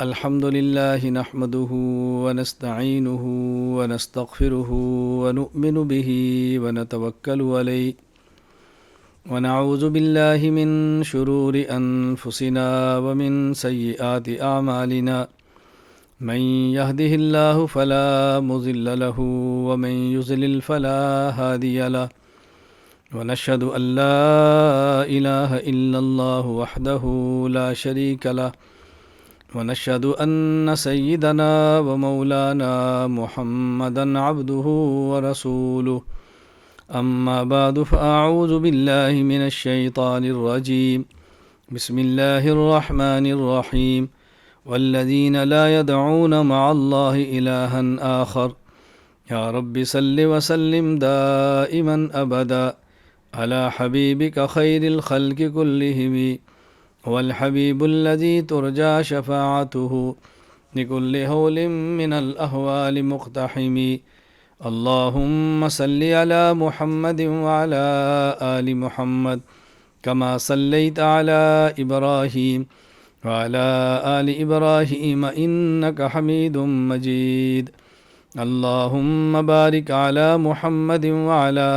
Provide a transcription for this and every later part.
الحمد لله نحمده ونستعينه ونستغفره ونؤمن به ونتوكل عليه ونعوذ بالله من شرور أنفسنا ومن سيئات أعمالنا من يهده الله فلا مضل له ومن يضلل فلا هادي له ونشهد أن لا إله إلا الله وحده لا شريك له ونشهد أن سيدنا ومولانا محمدا عبده ورسوله أما بعد فأعوذ بالله من الشيطان الرجيم بسم الله الرحمن الرحيم والذين لا يدعون مع الله إلها آخر يا رب صل وسلم دائما أبدا على حبيبك خير الخلق كلهم والحبيب الذي ترجى شفاعته لكل هول من الأهوال مقتحم اللهم صل على محمد وعلى آل محمد كما صليت على إبراهيم وعلى آل إبراهيم إنك حميد مجيد اللهم بارك على محمد وعلى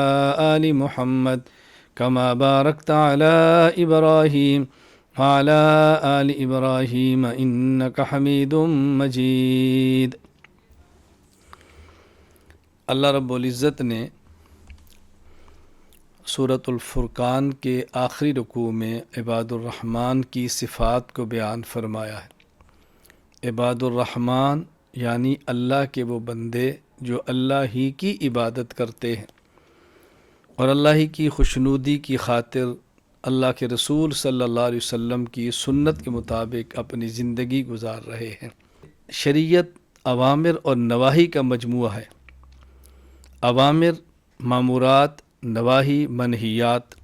آل محمد كما باركت على إبراهيم وعلى آل إبراهيم إنك حميد مجيد۔ اللہ رب العزت نے سورۃ الفرقان کے آخری رکوع میں عباد الرحمن کی صفات کو بیان فرمایا ہے۔ عباد الرحمن یعنی اللہ کے وہ بندے جو اللہ ہی کی عبادت کرتے ہیں اور اللہ ہی کی خوشنودی کی خاطر اللہ کے رسول صلی اللہ علیہ وسلم کی سنت کے مطابق اپنی زندگی گزار رہے ہیں۔ شریعت اوامر اور نواہی کا مجموعہ ہے۔ اوامر مامورات، نواہی منہیات۔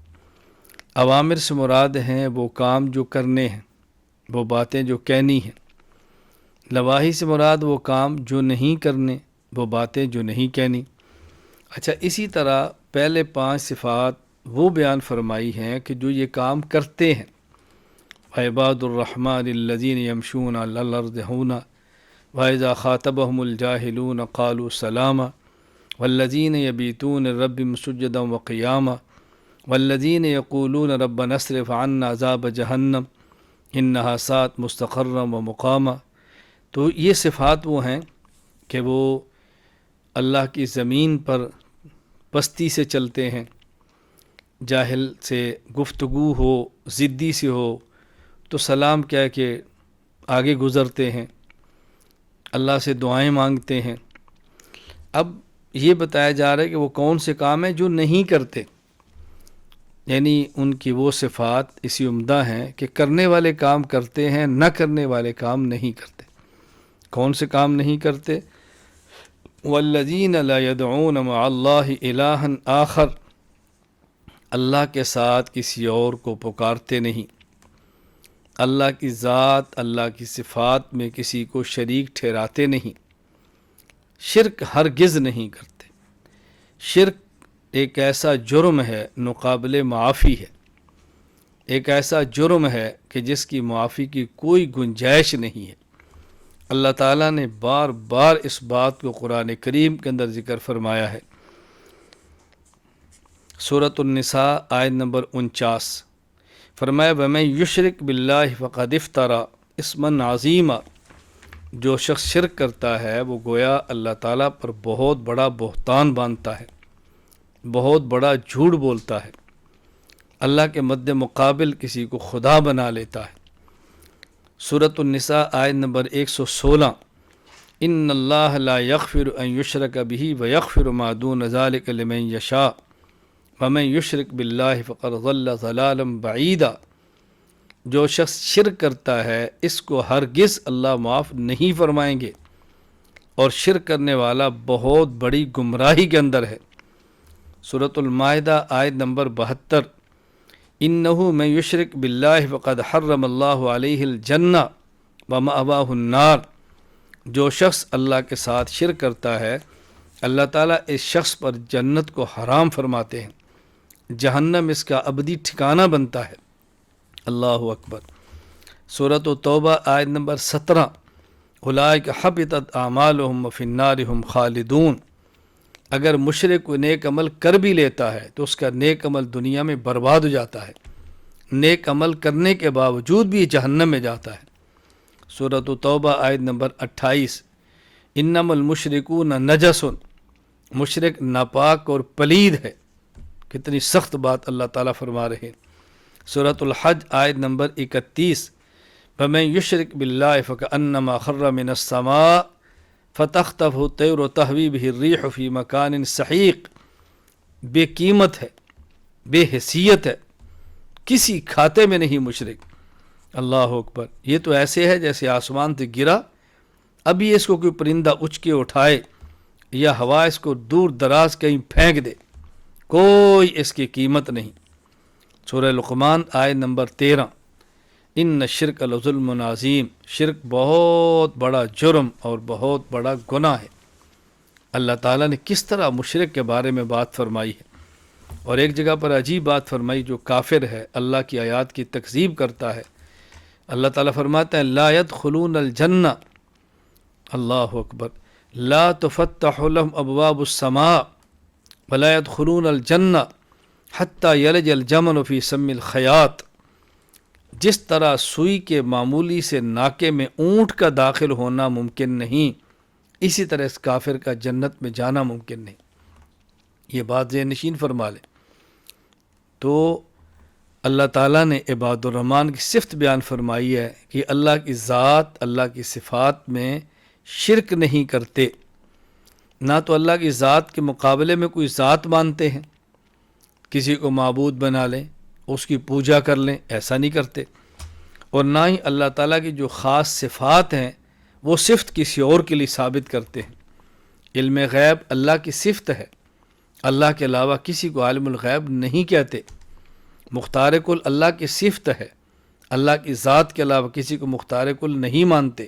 اوامر سے مراد ہیں وہ کام جو کرنے ہیں، وہ باتیں جو کہنی ہیں۔ نواہی سے مراد وہ کام جو نہیں کرنے، وہ باتیں جو نہیں کہنی۔ اچھا، اسی طرح پہلے 5 صفات وہ بیان فرمائی ہیں کہ جو یہ کام کرتے ہیں۔ وعباد الرحمن الذین یمشون علی الارض ہونا واذا خاطبهم الجاہلون قالوا سلاما والذین یبیتون لربهم سجدا وقیاما والذین یقولون ربنا اصرف عنا عذاب جہنم انہا ساءت مستقرا ومقاما۔ تو یہ صفات وہ ہیں کہ وہ اللہ کی زمین پر پستی سے چلتے ہیں، جاہل سے گفتگو ہو، ضدی سے ہو تو سلام کہہ کے آگے گزرتے ہیں، اللہ سے دعائیں مانگتے ہیں۔ اب یہ بتایا جا رہا ہے کہ وہ کون سے کام ہیں جو نہیں کرتے، یعنی ان کی وہ صفات اسی عمدہ ہیں کہ کرنے والے کام کرتے ہیں، نہ کرنے والے کام نہیں کرتے۔ کون سے کام نہیں کرتے؟ والذین لا يدعون مع اللہ الہا آخر، اللہ کے ساتھ کسی اور کو پکارتے نہیں، اللہ کی ذات، اللہ کی صفات میں کسی کو شریک ٹھہراتے نہیں، شرک ہرگز نہیں کرتے۔ شرک ایک ایسا جرم ہے ناقابل معافی ہے، ایک ایسا جرم ہے کہ جس کی معافی کی کوئی گنجائش نہیں ہے۔ اللہ تعالیٰ نے بار بار اس بات کو قرآن کریم کے اندر ذکر فرمایا ہے۔ سورۃ النساء آیت نمبر 49 فرمایا وَمَن یشرک باللہ فقد افتری اسما عظیما، جو شخص شرک کرتا ہے وہ گویا اللہ تعالیٰ پر بہت بڑا بہتان باندھتا ہے، بہت بڑا جھوٹ بولتا ہے، اللہ کے مد مقابل کسی کو خدا بنا لیتا ہے۔ سورۃ النساء آیت نمبر 116 ان اللہ لا یغفر ان یشرک بہ ویغفر ما دون ذلک لمن یشاء ومن یشرک باللہ فقد ضل ضلالا بعیدا۔ جو شخص شرک کرتا ہے اس کو ہرگز اللہ معاف نہیں فرمائیں گے، اور شرک کرنے والا بہت بڑی گمراہی کے اندر ہے۔ سورۃ المائدہ آیت نمبر 72 انہ من یشرک باللہ فقد حرم اللہ علیہ الجنہ ومأواہ النار۔ جو شخص اللہ کے ساتھ شرک کرتا ہے اللہ تعالیٰ اس شخص پر جنت کو حرام فرماتے ہیں، جہنم اس کا ابدی ٹھکانہ بنتا ہے۔ اللہ اکبر۔ سورۃ توبہ آیت نمبر 17 اولئک حبطت اعمالہم وفی النار ہم خالدون، اگر مشرک کوئی نیک عمل کر بھی لیتا ہے تو اس کا نیک عمل دنیا میں برباد ہو جاتا ہے، نیک عمل کرنے کے باوجود بھی جہنم میں جاتا ہے۔ سورۃ توبہ آیت نمبر 28، انما المشرکون نجس، مشرک ناپاک اور پلید ہے۔ کتنی سخت بات اللہ تعالیٰ فرما رہے ہیں۔ سورۃ الحج آیت نمبر 31، فَمَن يُشْرِكْ بِاللَّهِ فَكَأَنَّمَا خَرَّ مِنَ السَّمَاءِ فَتَخْطَفُهُ الطَّيْرُ وَتَهْوِي بِهِ الرِّيحُ فِي مَكَانٍ سَحِيقٍ، بے قیمت ہے، بے حیثیت ہے، کسی کھاتے میں نہیں مشرک۔ اللہ اکبر، یہ تو ایسے ہے جیسے آسمان سے گرا، ابھی اس کو کوئی پرندہ اچھ کے اٹھائے یا ہوا اس کو دور دراز کہیں پھینک دے، کوئی اس کی قیمت نہیں۔ سورہ لقمان آیت نمبر 13، ان شرک لظلم عظیم، شرک بہت بڑا جرم اور بہت بڑا گناہ ہے۔ اللہ تعالیٰ نے کس طرح مشرک کے بارے میں بات فرمائی ہے، اور ایک جگہ پر عجیب بات فرمائی، جو کافر ہے، اللہ کی آیات کی تکذیب کرتا ہے۔ اللہ تعالیٰ فرماتے ہیں لا يدخلون الجنہ، اللہ اکبر، لا تفتح لهم ابواب السماء ولا يدخلون الجنہ حتی یلج الجمل فی سم الخیاط، جس طرح سوئی کے معمولی سے ناکے میں اونٹ کا داخل ہونا ممکن نہیں، اسی طرح اس کافر کا جنت میں جانا ممکن نہیں۔ یہ بات ذہن نشین فرما لیں۔ تو اللہ تعالیٰ نے عباد الرحمن کی صفت بیان فرمائی ہے کہ اللہ کی ذات، اللہ کی صفات میں شرک نہیں کرتے، نہ تو اللہ کی ذات کے مقابلے میں کوئی ذات مانتے ہیں، کسی کو معبود بنا لیں، اس کی پوجا کر لیں، ایسا نہیں کرتے، اور نہ ہی اللہ تعالیٰ کی جو خاص صفات ہیں وہ صفت کسی اور کے لیے ثابت کرتے ہیں۔ علم غیب اللہ کی صفت ہے، اللہ کے علاوہ کسی کو عالم الغیب نہیں کہتے۔ مختار کل اللہ کی صفت ہے، اللہ کی ذات کے علاوہ کسی کو مختار کل نہیں مانتے۔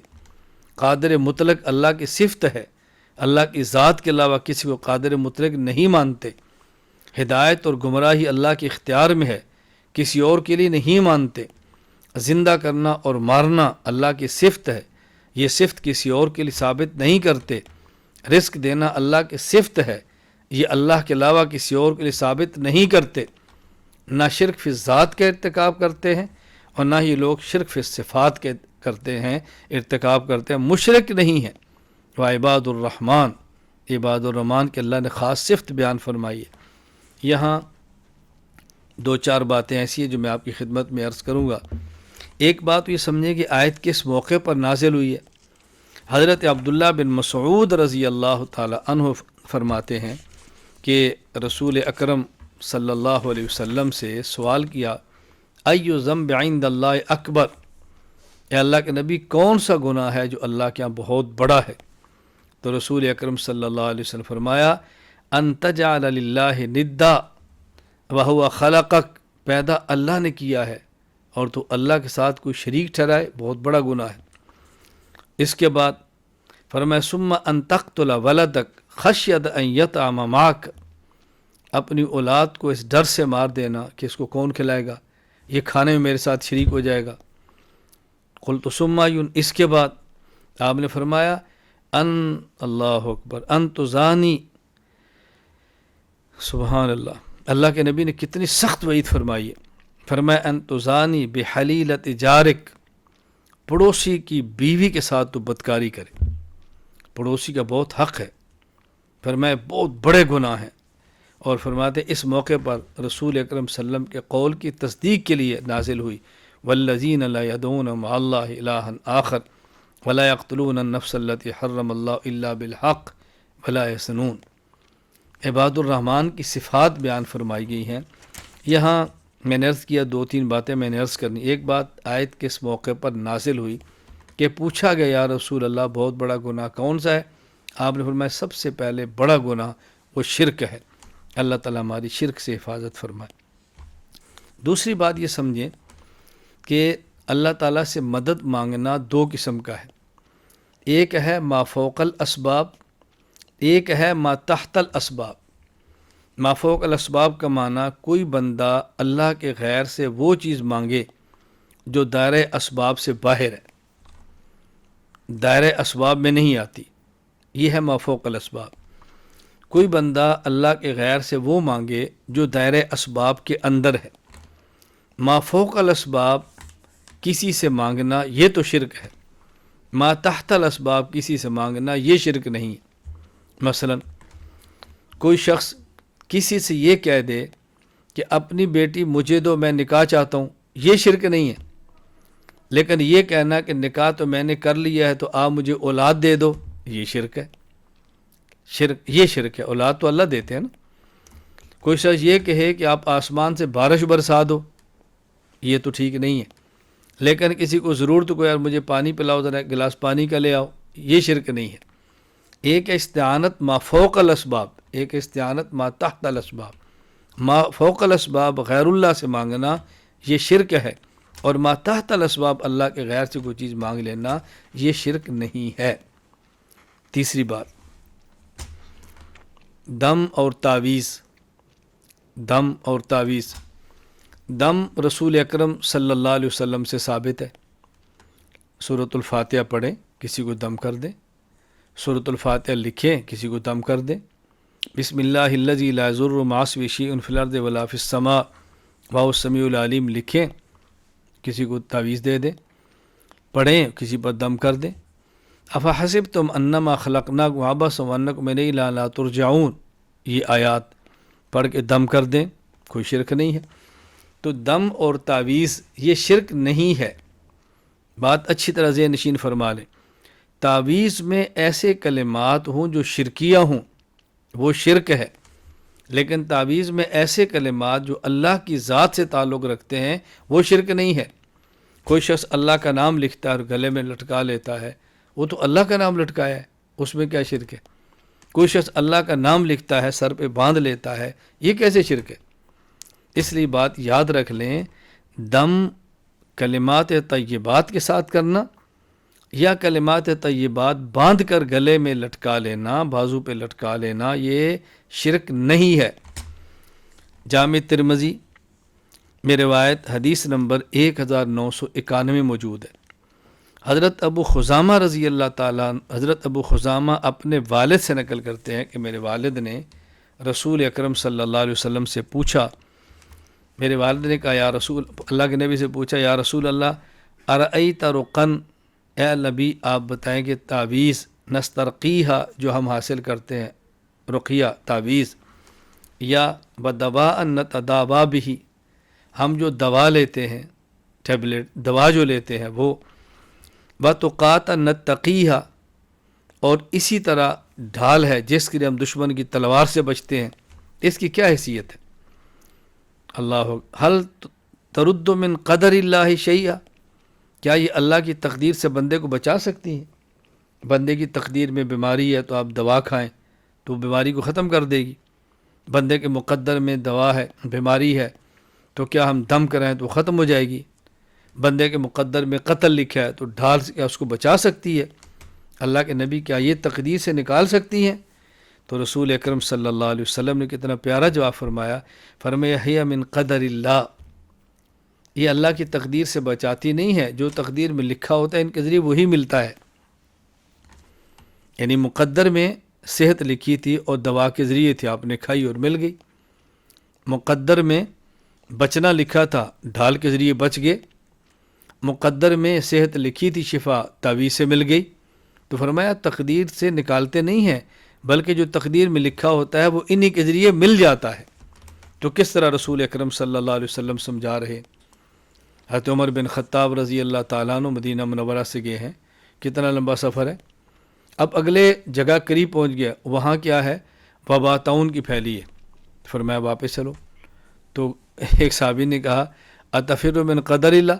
قادر مطلق اللہ کی صفت ہے، اللہ کی ذات کے علاوہ کسی کو قادر مطلق نہیں مانتے۔ ہدایت اور گمراہی اللہ کے اختیار میں ہے، کسی اور کے لیے نہیں مانتے۔ زندہ کرنا اور مارنا اللہ کی صفت ہے، یہ صفت کسی اور کے لیے ثابت نہیں کرتے۔ رزق دینا اللہ کی صفت ہے، یہ اللہ کے علاوہ کسی اور کے لیے ثابت نہیں کرتے۔ نہ شرک فی ذات کا ارتکاب کرتے ہیں اور نہ ہی لوگ شرک فی صفات کے کرتے ہیں، ارتکاب کرتے ہیں، مشرک نہیں ہیں۔ وعباد الرحمن، عباد الرحمن کے اللہ نے خاص صفت بیان فرمائی ہے۔ یہاں دو چار باتیں ایسی ہیں جو میں آپ کی خدمت میں عرض کروں گا۔ ایک بات یہ سمجھیں کہ آیت کس موقع پر نازل ہوئی ہے۔ حضرت عبداللہ بن مسعود رضی اللہ تعالی عنہ فرماتے ہیں کہ رسول اکرم صلی اللہ علیہ وسلم سے سوال کیا، ایو ذنب عند اللہ اکبر، اے اللہ کے نبی کون سا گناہ ہے جو اللہ کے ہاں بہت بڑا ہے؟ تو رسول اکرم صلی اللہ علیہ وسلم فرمایا، ان تجعل للہ ندا وہو خلقک، پیدا اللہ نے کیا ہے اور تو اللہ کے ساتھ کوئی شریک ٹھہرائے، بہت بڑا گناہ ہے۔ اس کے بعد فرمایا ثم ان تقتل ولدک خشیت ان یطعم معک، اپنی اولاد کو اس ڈر سے مار دینا کہ اس کو کون کھلائے گا، یہ کھانے میں میرے ساتھ شریک ہو جائے گا۔ قلت ثم یون، اس کے بعد آپ نے فرمایا ان، اللہ اکبر، ان تزانی، سبحان اللہ، اللہ کے نبی نے کتنی سخت وعید فرمائی ہے۔ فرمایا ان تزانی بحلیلت جارک، پڑوسی کی بیوی کے ساتھ تو بدکاری کرے، پڑوسی کا بہت حق ہے۔ فرمایا بہت بڑے گناہ ہیں، اور فرماتے اس موقع پر رسول اکرم صلی اللہ علیہ وسلم کے قول کی تصدیق کے لیے نازل ہوئی، والذین لا يدعون مع اللہ الہا آخر ولا يقتلون النفس التي حرم اللہ الا بالحق ولا يزنون۔ عباد الرحمن کی صفات بیان فرمائی گئی ہیں۔ یہاں میں نے عرض کیا دو تین باتیں میں نے عرض کرنی۔ ایک بات آیت کس موقع پر نازل ہوئی کہ پوچھا گیا یا رسول اللہ بہت بڑا گناہ کون سا ہے؟ آپ نے فرمایا سب سے پہلے بڑا گناہ وہ شرک ہے، اللہ تعالیٰ ہماری شرک سے حفاظت فرمائے۔ دوسری بات یہ سمجھیں کہ اللہ تعالیٰ سے مدد مانگنا دو قسم کا ہے، ایک ہے ما فوق الاسباب، ایک ہے ما تحت الاسباب۔ ما فوق الاسباب کا معنی کوئی بندہ اللہ کے غیر سے وہ چیز مانگے جو دائرۂ اسباب سے باہر ہے۔ دائرہ اسباب میں نہیں آتی، یہ ہے ما فوق الاسباب۔ کوئی بندہ اللہ کے غیر سے وہ مانگے جو دائرہ اسباب کے اندر ہے۔ ما فوق الاسباب کسی سے مانگنا یہ تو شرک ہے، ما تحت الاسباب کسی سے مانگنا یہ شرک نہیں ہے۔ مثلا کوئی شخص کسی سے یہ کہہ دے کہ اپنی بیٹی مجھے دو، میں نکاح چاہتا ہوں، یہ شرک نہیں ہے۔ لیکن یہ کہنا کہ نکاح تو میں نے کر لیا ہے تو آپ مجھے اولاد دے دو، یہ شرک ہے۔ یہ شرک ہے، اولاد تو اللہ دیتے ہیں نا۔ کوئی شخص یہ کہے کہ آپ آسمان سے بارش برسا دو، یہ تو ٹھیک نہیں ہے۔ لیکن کسی کو ضرورت کو یار مجھے پانی پلاؤ، ذرا ایک گلاس پانی کا لے آؤ، یہ شرک نہیں ہے۔ ایک استعانت ما فوق الاسباب، ایک استعانت ما تحت الاسباب۔ ما فوق الاسباب غیر اللہ سے مانگنا یہ شرک ہے، اور ما تحت الاسباب اللہ کے غیر سے کوئی چیز مانگ لینا یہ شرک نہیں ہے۔ تیسری بات، دم اور تعویذ۔ دم اور تعویذ، دم رسول اکرم صلی اللہ علیہ وسلم سے ثابت ہے۔ سورۃ الفاتحہ پڑھیں، کسی کو دم کر دیں۔ سورۃ الفاتحہ لکھیں، کسی کو دم کر دیں۔ بسم اللہ الذی لا یضر مع اسمہ شیء فی الارض ولا فی السماء وہو السمیع العلیم لکھیں، کسی کو تعویذ دے دیں، پڑھیں، کسی پر دم کر دیں۔ افحسبتم انما خلقناکم عبثا وانکم الینا لا ترجعون، یہ آیات پڑھ کے دم کر دیں، کوئی شرک نہیں ہے۔ تو دم اور تعویذ یہ شرک نہیں ہے، بات اچھی طرح ذہن نشین فرما لیں۔ تعویذ میں ایسے کلمات ہوں جو شرکیہ ہوں، وہ شرک ہے، لیکن تعویذ میں ایسے کلمات جو اللہ کی ذات سے تعلق رکھتے ہیں وہ شرک نہیں ہے۔ کوئی شخص اللہ کا نام لکھتا ہے اور گلے میں لٹکا لیتا ہے، وہ تو اللہ کا نام لٹکایا ہے، اس میں کیا شرک ہے؟ کوئی شخص اللہ کا نام لکھتا ہے سر پہ باندھ لیتا ہے، یہ کیسے شرک ہے؟ اس لیے بات یاد رکھ لیں، دم کلمات طیبات کے ساتھ کرنا یا کلمات طیبات باندھ کر گلے میں لٹکا لینا، بازو پہ لٹکا لینا، یہ شرک نہیں ہے۔ جامع ترمذی میں روایت حدیث نمبر 1991 موجود ہے۔ حضرت ابو خزامہ رضی اللہ تعالیٰ، حضرت ابو خزامہ اپنے والد سے نقل کرتے ہیں کہ میرے والد نے رسول اکرم صلی اللہ علیہ وسلم سے پوچھا، میرے والد نے کہا یا رسول اللہ کے نبی سے پوچھا، یا رسول اللہ ارأیت رقن، اے نبی آپ بتائیں کہ تعویذ نسترقیہا جو ہم حاصل کرتے ہیں، رقیہ تعویذ، یا بدواء نتداوی بہ ہم جو دوا لیتے ہیں، ٹیبلٹ دوا جو لیتے ہیں وہ، بتقات نتقیہا اور اسی طرح ڈھال ہے جس کے لیے ہم دشمن کی تلوار سے بچتے ہیں، اس کی کیا حیثیت ہے؟ اللہ حل ترد من قدر اللہ شیئا، کیا یہ اللہ کی تقدیر سے بندے کو بچا سکتی ہیں؟ بندے کی تقدیر میں بیماری ہے تو آپ دوا کھائیں تو وہ بیماری کو ختم کر دے گی۔ بندے کے مقدر میں دوا ہے، بیماری ہے تو کیا ہم دم کریں تو ختم ہو جائے گی؟ بندے کے مقدر میں قتل لکھا ہے تو ڈھال کیا اس کو بچا سکتی ہے؟ اللہ کے نبی کیا یہ تقدیر سے نکال سکتی ہیں؟ تو رسول اکرم صلی اللہ علیہ وسلم نے کتنا پیارا جواب فرمایا، فرمایا ہی من قدر اللہ، یہ اللہ کی تقدیر سے بچاتی نہیں ہے، جو تقدیر میں لکھا ہوتا ہے ان کے ذریعے وہی ملتا ہے۔ یعنی مقدر میں صحت لکھی تھی اور دوا کے ذریعے تھی، آپ نے کھائی اور مل گئی۔ مقدر میں بچنا لکھا تھا، ڈھال کے ذریعے بچ گئے۔ مقدر میں صحت لکھی تھی، شفا تعویذ سے مل گئی۔ تو فرمایا تقدیر سے نکالتے نہیں ہیں، بلکہ جو تقدیر میں لکھا ہوتا ہے وہ انہی کے ذریعے مل جاتا ہے۔ تو کس طرح رسول اکرم صلی اللہ علیہ وسلم سمجھا رہے؟ حضرت عمر بن خطاب رضی اللہ تعالیٰ عنہ مدینہ منورہ سے گئے ہیں، کتنا لمبا سفر ہے۔ اب اگلے جگہ قریب پہنچ گیا، وہاں کیا ہے؟ وبا طاعون کی پھیلی ہے۔ فرمایا واپس چلو۔ تو ایک صحابی نے کہا اتفر من قدر اللہ،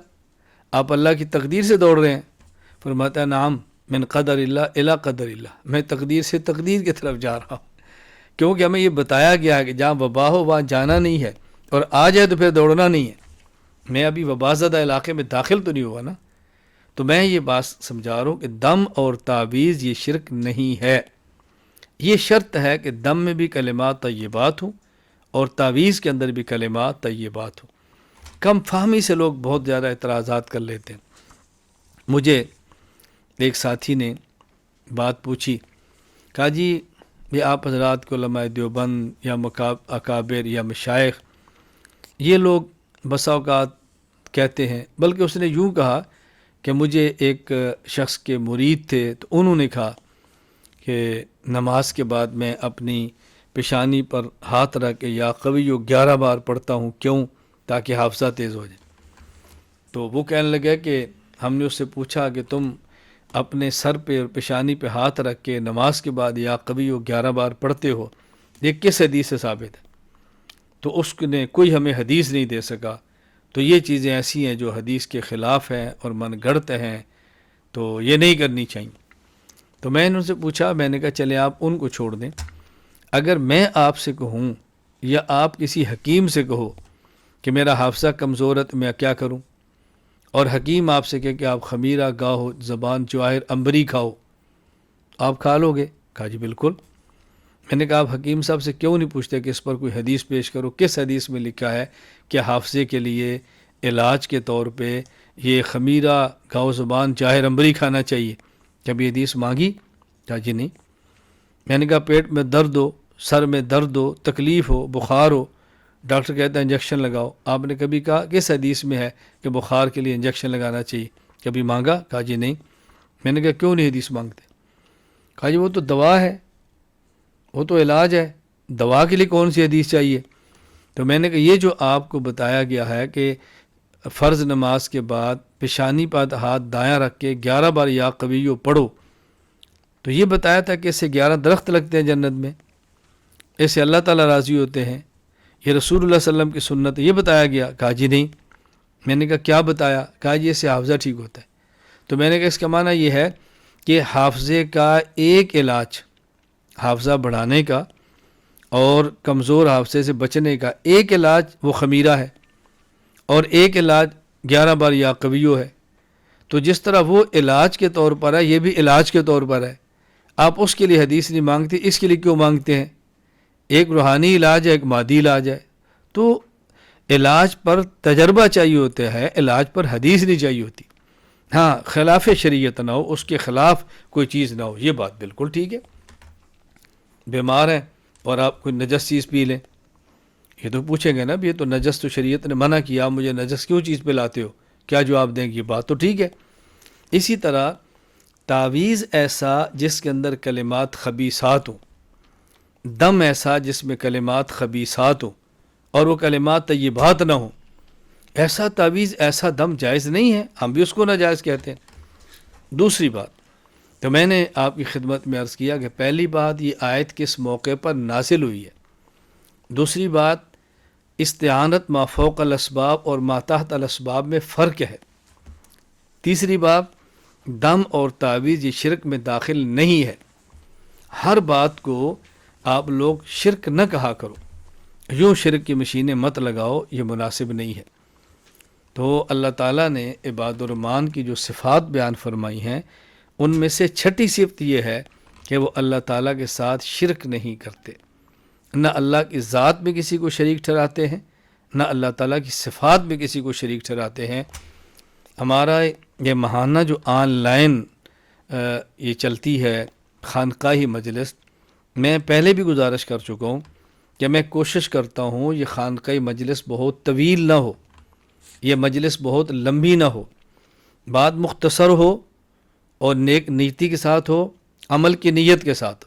آپ اللہ کی تقدیر سے دوڑ رہے ہیں؟ فرماتا ہے نعم من قدر اللہ الی قدر اللہ، میں تقدیر سے تقدیر کی طرف جا رہا ہوں، کیونکہ ہمیں یہ بتایا گیا ہے کہ جہاں وبا ہو وہاں جانا نہیں ہے، اور آ جائے تو پھر دوڑنا نہیں ہے۔ میں ابھی وبا زدہ علاقے میں داخل تو نہیں ہوا نا، تو میں یہ بات سمجھا رہا ہوں کہ دم اور تعویذ یہ شرک نہیں ہے۔ یہ شرط ہے کہ دم میں بھی کلمات طیبات ہوں اور تعویذ کے اندر بھی کلمات طیبات ہوں۔ کم فہمی سے لوگ بہت زیادہ اعتراضات کر لیتے ہیں۔ مجھے ایک ساتھی نے بات پوچھی، کہا جی یہ آپ حضرات کو علماء دیوبند یا اکابر یا مشائخ یہ لوگ بسا اوقات کہتے ہیں، بلکہ اس نے یوں کہا کہ مجھے ایک شخص کے مرید تھے تو انہوں نے کہا کہ نماز کے بعد میں اپنی پیشانی پر ہاتھ رکھ کے یا قویو 11 بار پڑھتا ہوں، کیوں؟ تاکہ حافظہ تیز ہو جائے۔ تو وہ کہنے لگا کہ ہم نے اس سے پوچھا کہ تم اپنے سر پہ اور پیشانی پہ ہاتھ رکھ کے نماز کے بعد یا قویو 11 بار پڑھتے ہو، یہ کس حدیث سے ثابت ہے؟ تو اس نے کوئی ہمیں حدیث نہیں دے سکا۔ تو یہ چیزیں ایسی ہیں جو حدیث کے خلاف ہیں اور من گڑت ہیں، تو یہ نہیں کرنی چاہیے۔ تو میں نے ان سے پوچھا، میں نے کہا چلے آپ ان کو چھوڑ دیں، اگر میں آپ سے کہوں یا آپ کسی حکیم سے کہو کہ میرا حافظہ کمزور ہے تو میں کیا کروں، اور حکیم آپ سے کہے کہ آپ خمیرہ گاہو زبان جواہر عنبری کھاؤ، آپ کھا لو گے؟ کہا جی بالکل۔ میں نے کہا آپ حکیم صاحب سے کیوں نہیں پوچھتے کہ اس پر کوئی حدیث پیش کرو، کس حدیث میں لکھا ہے کہ حافظے کے لیے علاج کے طور پہ یہ خمیرہ گاؤ زبان جواہر عنبری کھانا چاہیے؟ کبھی حدیث مانگی؟ کہا جی نہیں۔ میں نے کہا پیٹ میں درد ہو، سر میں درد ہو، تکلیف ہو، بخار ہو، ڈاکٹر کہتا ہے انجیکشن لگاؤ، آپ نے کبھی کہا کس حدیث میں ہے کہ بخار کے لیے انجیکشن لگانا چاہیے؟ کبھی مانگا؟ کہا جی نہیں۔ میں نے کہا کیوں نہیں حدیث مانگتے؟ کہا جی وہ تو دوا ہے، وہ تو علاج ہے، دوا کے لیے کون سی حدیث چاہیے؟ تو میں نے کہا یہ جو آپ کو بتایا گیا ہے کہ فرض نماز کے بعد پیشانی پر ہاتھ دایاں رکھ کے 11 بار یا قویو پڑھو، تو یہ بتایا تھا کہ اس سے 11 درخت لگتے ہیں جنت میں، اس سے اللہ تعالیٰ راضی ہوتے ہیں، یہ رسول اللہ صلی اللہ علیہ وسلم کی سنت ہے، یہ بتایا گیا؟ کہا جی نہیں۔ میں نے کہا کیا بتایا؟ کہا جی اس سے حافظہ ٹھیک ہوتا ہے۔ تو میں نے کہا اس کا معنی یہ ہے کہ حافظے کا ایک علاج، حافظہ بڑھانے کا اور کمزور حافظے سے بچنے کا ایک علاج وہ خمیرہ ہے، اور ایک علاج 11 بار یا قویو ہے۔ تو جس طرح وہ علاج کے طور پر ہے، یہ بھی علاج کے طور پر ہے۔ آپ اس کے لیے حدیث نہیں مانگتے، اس کے لیے کیوں مانگتے ہیں؟ ایک روحانی علاج ہے، ایک مادی علاج ہے۔ تو علاج پر تجربہ چاہیے ہوتا ہے، علاج پر حدیث نہیں چاہیے ہوتی۔ ہاں خلاف شریعت نہ ہو، اس کے خلاف کوئی چیز نہ ہو، یہ بات بالکل ٹھیک ہے۔ بیمار ہیں اور آپ کوئی نجس چیز پی لیں، یہ تو پوچھیں گے نا یہ تو نجس تو شریعت نے منع کیا، آپ مجھے نجس کیوں چیز پہ لاتے ہو؟ کیا جواب دیں گے؟ یہ بات تو ٹھیک ہے۔ اسی طرح تعویذ ایسا جس کے اندر کلمات خبیثات ہوں، دم ایسا جس میں کلمات خبیثات ہوں اور وہ کلمات طیبات نہ ہوں، ایسا تعویذ ایسا دم جائز نہیں ہے، ہم بھی اس کو ناجائز کہتے ہیں۔ دوسری بات تو میں نے آپ کی خدمت میں عرض کیا کہ پہلی بات یہ آیت کس موقع پر نازل ہوئی ہے، دوسری بات استعانت ما فوق الاسباب اور ما تحت الاسباب میں فرق ہے، تیسری بات دم اور تعویذ یہ شرک میں داخل نہیں ہے۔ ہر بات کو آپ لوگ شرک نہ کہا کرو، یوں شرک کی مشینیں مت لگاؤ، یہ مناسب نہیں ہے۔ تو اللہ تعالیٰ نے عباد الرحمن کی جو صفات بیان فرمائی ہیں ان میں سے چھٹی صفت یہ ہے کہ وہ اللہ تعالیٰ کے ساتھ شرک نہیں کرتے، نہ اللہ کی ذات میں کسی کو شریک ٹھہراتے ہیں، نہ اللہ تعالیٰ کی صفات میں کسی کو شریک ٹھہراتے ہیں۔ ہمارا یہ ماہانہ جو آن لائن یہ چلتی ہے خانقاہی مجلس، میں پہلے بھی گزارش کر چکا ہوں کہ میں کوشش کرتا ہوں یہ خانقاہی مجلس بہت طویل نہ ہو، یہ مجلس بہت لمبی نہ ہو، بات مختصر ہو اور نیک نیتی کے ساتھ ہو، عمل کی نیت کے ساتھ۔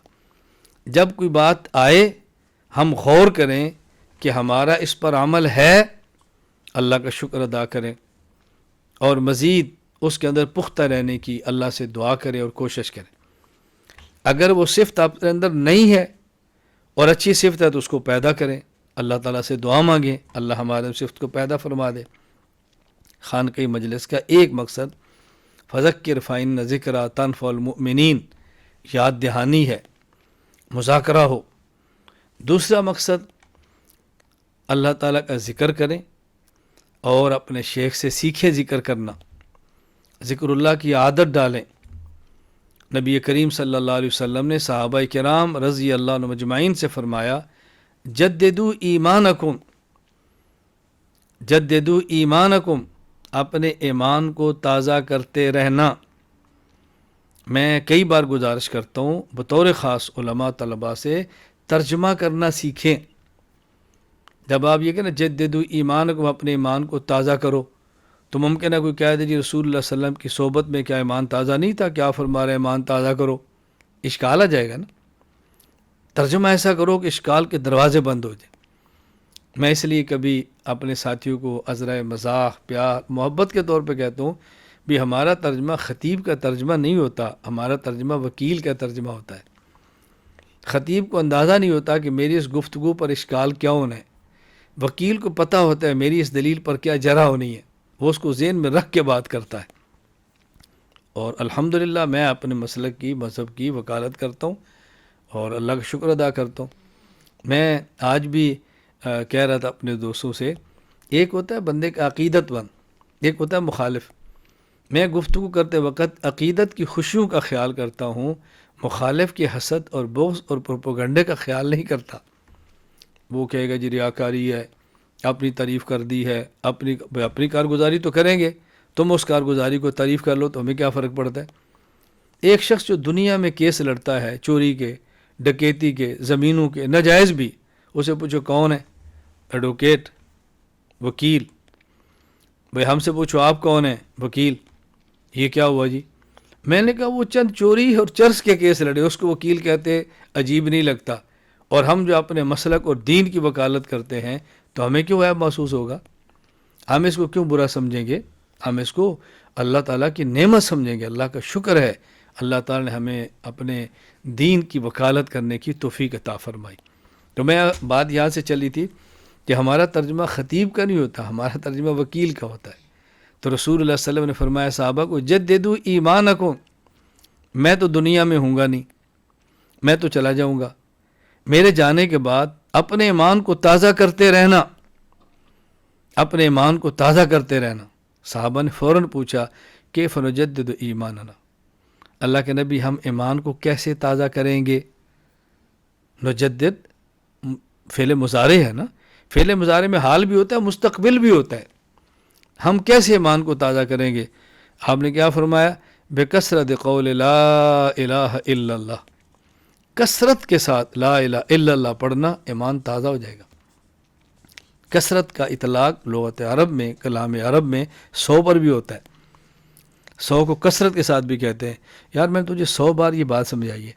جب کوئی بات آئے ہم غور کریں کہ ہمارا اس پر عمل ہے، اللہ کا شکر ادا کریں، اور مزید اس کے اندر پختہ رہنے کی اللہ سے دعا کریں اور کوشش کریں۔ اگر وہ صفت آپ کے اندر نہیں ہے اور اچھی صفت ہے تو اس کو پیدا کریں، اللہ تعالیٰ سے دعا مانگیں اللہ ہمارے صفت کو پیدا فرما دے۔ خانقاہی مجلس کا ایک مقصد فذکر فإن ذکریٰ تنفع المؤمنین، یاد دہانی ہے، مذاکرہ ہو۔ دوسرا مقصد اللہ تعالیٰ کا ذکر کریں اور اپنے شیخ سے سیکھیں ذکر کرنا، ذکر اللہ کی عادت ڈالیں۔ نبی کریم صلی اللہ علیہ وسلم نے صحابہ کرام رضی اللہ عنہم اجمعین سے فرمایا جددوا ایمانکم، جددوا ایمانکم، اپنے ایمان کو تازہ کرتے رہنا۔ میں کئی بار گزارش کرتا ہوں بطور خاص علماء طلباء سے ترجمہ کرنا سیکھیں۔ جب آپ یہ کہ نا جددو ایمان کو، اپنے ایمان کو تازہ کرو، تو ممکن ہے کوئی کہہ دے جی رسول اللہ صلی اللہ علیہ وسلم کی صحبت میں کیا ایمان تازہ نہیں تھا، کیا فرما رہے ایمان تازہ کرو؟ اشکال آ جائے گا نا۔ ترجمہ ایسا کرو کہ اشکال کے دروازے بند ہو جائیں۔ میں اس لیے کبھی اپنے ساتھیوں کو عذرائے مزاح، پیار، محبت کے طور پہ کہتا ہوں بھی ہمارا ترجمہ خطیب کا ترجمہ نہیں ہوتا، ہمارا ترجمہ وکیل کا ترجمہ ہوتا ہے۔ خطیب کو اندازہ نہیں ہوتا کہ میری اس گفتگو پر اشکال کیا ہونا ہے، وکیل کو پتہ ہوتا ہے میری اس دلیل پر کیا جرح ہونی ہے، وہ اس کو ذہن میں رکھ کے بات کرتا ہے۔ اور الحمدللہ میں اپنے مسلک کی، مذہب کی وکالت کرتا ہوں اور اللہ کا شکر ادا کرتا ہوں۔ میں آج بھی کہہ رہا تھا اپنے دوستوں سے، ایک ہوتا ہے بندے کا عقیدت مند، ایک ہوتا ہے مخالف۔ میں گفتگو کرتے وقت عقیدت کی خوشیوں کا خیال کرتا ہوں، مخالف کی حسد اور بغض اور پروپیگنڈے کا خیال نہیں کرتا۔ وہ کہے گا جی ریاکاری ہے، اپنی تعریف کر دی ہے، اپنی کارگزاری تو کریں گے، تم اس کارگزاری کو تعریف کر لو تو ہمیں کیا فرق پڑتا ہے۔ ایک شخص جو دنیا میں کیس لڑتا ہے، چوری کے، ڈکیتی کے، زمینوں کے، ناجائز بھی، اسے پوچھو کون ہے؟ ایڈوکیٹ، وکیل۔ بھئی ہم سے پوچھو آپ کون ہیں؟ وکیل۔ یہ کیا ہوا جی؟ میں نے کہا وہ چند چوری اور چرس کے کیس لڑے، اس کو وکیل کہتے، عجیب نہیں لگتا؟ اور ہم جو اپنے مسلک اور دین کی وکالت کرتے ہیں تو ہمیں کیوں عیب محسوس ہوگا؟ ہم اس کو کیوں برا سمجھیں گے؟ ہم اس کو اللہ تعالیٰ کی نعمت سمجھیں گے۔ اللہ کا شکر ہے اللہ تعالیٰ نے ہمیں اپنے دین کی وکالت کرنے کی توفیق عطا فرمائی۔ تو میں بات یہاں سے چلی تھی کہ ہمارا ترجمہ خطیب کا نہیں ہوتا، ہمارا ترجمہ وکیل کا ہوتا ہے۔ تو رسول اللہ صلی اللہ علیہ وسلم نے فرمایا صحابہ کو، جددو ایمانکم، میں تو دنیا میں ہوں گا نہیں، میں تو چلا جاؤں گا، میرے جانے کے بعد اپنے ایمان کو تازہ کرتے رہنا، اپنے ایمان کو تازہ کرتے رہنا۔ صحابہ نے فوراً پوچھا کیف نجدد ایماننا، اللہ کے نبی ہم ایمان کو کیسے تازہ کریں گے؟ نجدد فعل مضارع ہے نا، فعل مضارع میں حال بھی ہوتا ہے، مستقبل بھی ہوتا ہے۔ ہم کیسے ایمان کو تازہ کریں گے؟ آپ نے کیا فرمایا؟ بکثرت قول لا الہ الا اللہ، کثرت کے ساتھ لا الہ الا اللہ پڑھنا ایمان تازہ ہو جائے گا۔ کثرت کا اطلاق لغت عرب میں، کلام عرب میں 100 پر بھی ہوتا ہے۔ 100 کو کثرت کے ساتھ بھی کہتے ہیں۔ یار میں نے تجھے 100 بار یہ بات سمجھائی ہے،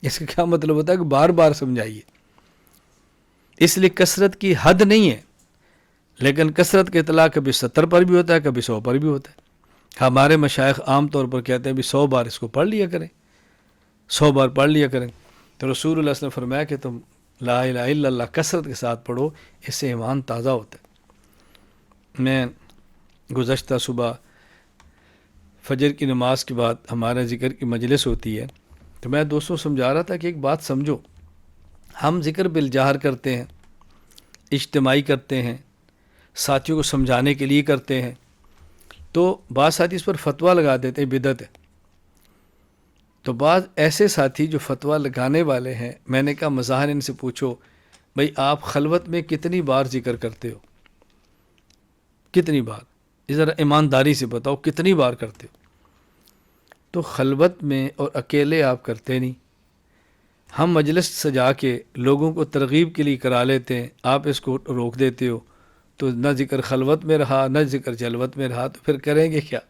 اس کا کیا مطلب ہوتا ہے کہ بار بار سمجھائیے۔ اس لیے کثرت کی حد نہیں ہے، لیکن کثرت کے اطلاق کبھی 70 پر بھی ہوتا ہے، کبھی 100 پر بھی ہوتا ہے۔ ہمارے مشائخ عام طور پر کہتے ہیں بھی 100 بار اس کو پڑھ لیا کریں، 100 بار پڑھ لیا کریں۔ تو رسول اللہ صلی اللہ علیہ وسلم نے فرمایا کہ تم لا الہ الا اللہ کثرت کے ساتھ پڑھو، اس سے ایمان تازہ ہوتا ہے۔ میں گزشتہ صبح فجر کی نماز کے بعد ہمارا ذکر کی مجلس ہوتی ہے، تو میں دوستوں سمجھا رہا تھا کہ ایک بات سمجھو، ہم ذکر بالجہر کرتے ہیں، اجتماعی کرتے ہیں، ساتھیوں کو سمجھانے کے لیے کرتے ہیں، تو بعض ساتھی اس پر فتویٰ لگا دیتے ہیں بدعت ہے۔ تو بعض ایسے ساتھی جو فتویٰ لگانے والے ہیں، میں نے کہا مظاہر ان سے پوچھو بھئی آپ خلوت میں کتنی بار ذکر کرتے ہو؟ کتنی بار؟ اس ذرا ایمانداری سے بتاؤ کتنی بار کرتے ہو؟ تو خلوت میں اور اکیلے آپ کرتے نہیں، ہم مجلس سجا کے لوگوں کو ترغیب کے لیے کرا لیتے ہیں، آپ اس کو روک دیتے ہو، تو نہ ذکر خلوت میں رہا نہ ذکر جلوت میں رہا، تو پھر کریں گے کیا؟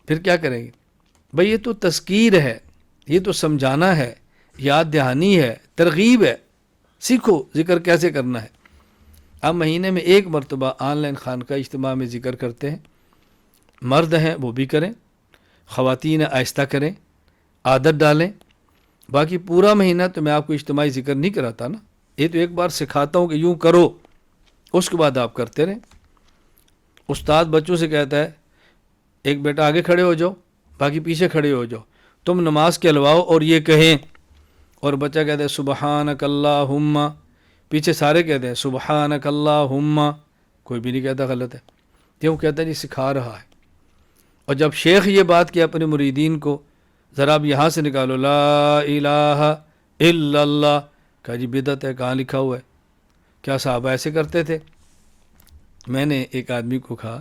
پھر کیا کریں گے؟ بھئی یہ تو تذکیر ہے، یہ تو سمجھانا ہے، یاد دہانی ہے، ترغیب ہے، سیکھو ذکر کیسے کرنا ہے۔ اب مہینے میں 1 مرتبہ آن لائن خانقاہ اجتماع میں ذکر کرتے ہیں، مرد ہیں وہ بھی کریں، خواتین آہستہ کریں، عادت ڈالیں۔ باقی پورا مہینہ تو میں آپ کو اجتماعی ذکر نہیں کراتا نا، یہ تو ایک بار سکھاتا ہوں کہ یوں کرو، اس کے بعد آپ کرتے رہیں۔ استاد بچوں سے کہتا ہے ایک بیٹا آگے کھڑے ہو جاؤ، باقی پیچھے کھڑے ہو جاؤ، تم نماز کہلواؤ اور یہ کہیں، اور بچہ کہتا ہے سبحانک اللہم، پیچھے سارے کہتے ہیں سبحانک اللہم، کوئی بھی نہیں کہتا غلط ہے، کیوں کہتا ہے؟ جی سکھا رہا ہے۔ اور جب شیخ یہ بات کہ اپنے مریدین کو ذرا اب یہاں سے نکالو لا الہ الا اللہ، کہا جی بدعت ہے، کہاں لکھا ہوا ہے؟ کیا صحابہ ایسے کرتے تھے؟ میں نے ایک آدمی کو کہا،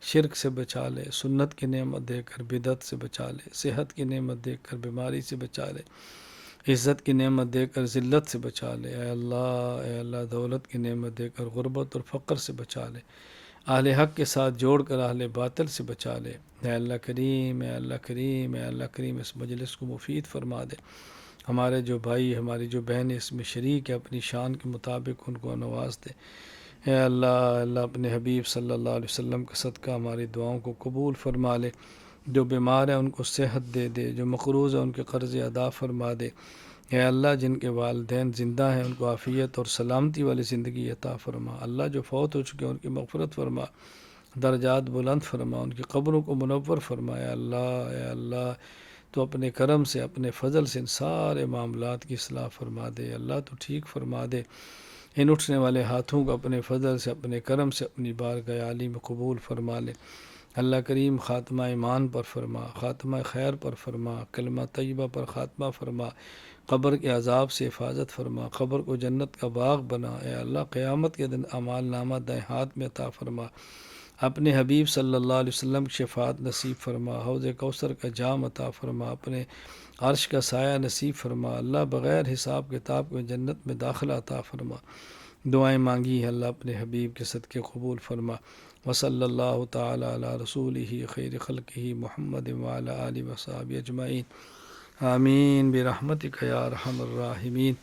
شرک سے بچا لے، سنت کی نعمت دے کر بدعت سے بچا لے، صحت کی نعمت دے کر بیماری سے بچا لے، عزت کی نعمت دے کر ذلت سے بچا لے، اے اللہ دولت کی نعمت دے کر غربت اور فقر سے بچا لے، اہل حق کے ساتھ جوڑ کر اہل باطل سے بچا لے، اے اللہ کریم، اے اللہ کریم، اے اللہ کریم، اس مجلس کو مفید فرما دے، ہمارے جو بھائی ہماری جو بہنیں اس میں شریک ہے اپنی شان کے مطابق ان کو نواز دے، اے اللہ اپنے حبیب صلی اللہ علیہ وسلم کا صدقہ ہماری دعاؤں کو قبول فرما لے، جو بیمار ہیں ان کو صحت دے دے، جو مقروض ہیں ان کے قرض ادا فرما دے، اے اللہ جن کے والدین زندہ ہیں ان کو عافیت اور سلامتی والی زندگی عطا فرما، اللہ جو فوت ہو چکے ہیں ان کی مغفرت فرما، درجات بلند فرما، ان کی قبروں کو منور فرما، اے اللہ تو اپنے کرم سے اپنے فضل سے ان سارے معاملات کی اصلاح فرما دے، اللہ تو ٹھیک فرما دے، ان اٹھنے والے ہاتھوں کو اپنے فضل سے اپنے کرم سے اپنی بارگاہ عالی میں قبول فرما لے، اللہ کریم خاتمہ ایمان پر فرما، خاتمہ خیر پر فرما، کلمہ طیبہ پر خاتمہ فرما، قبر کے عذاب سے حفاظت فرما، قبر کو جنت کا باغ بنا، اے اللہ قیامت کے دن اعمال نامہ دائیں ہاتھ میں عطا فرما، اپنے حبیب صلی اللہ علیہ وسلم کی شفاعت نصیب فرما، حوض کوثر کا جام عطا فرما، اپنے عرش کا سایہ نصیب فرما، اللہ بغیر حساب کتاب کو جنت میں داخلہ عطا فرما، دعائیں مانگی ہے اللہ اپنے حبیب کے صدقے قبول فرما، وصلی اللہ تعالی علی رسولہ خیر خلقہ محمد وعلی آلہ وصحبہ اجمعین، آمین برحمتک یا ارحم الراحمین۔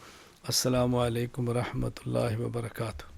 السلام علیکم ورحمۃ اللہ وبرکاتہ۔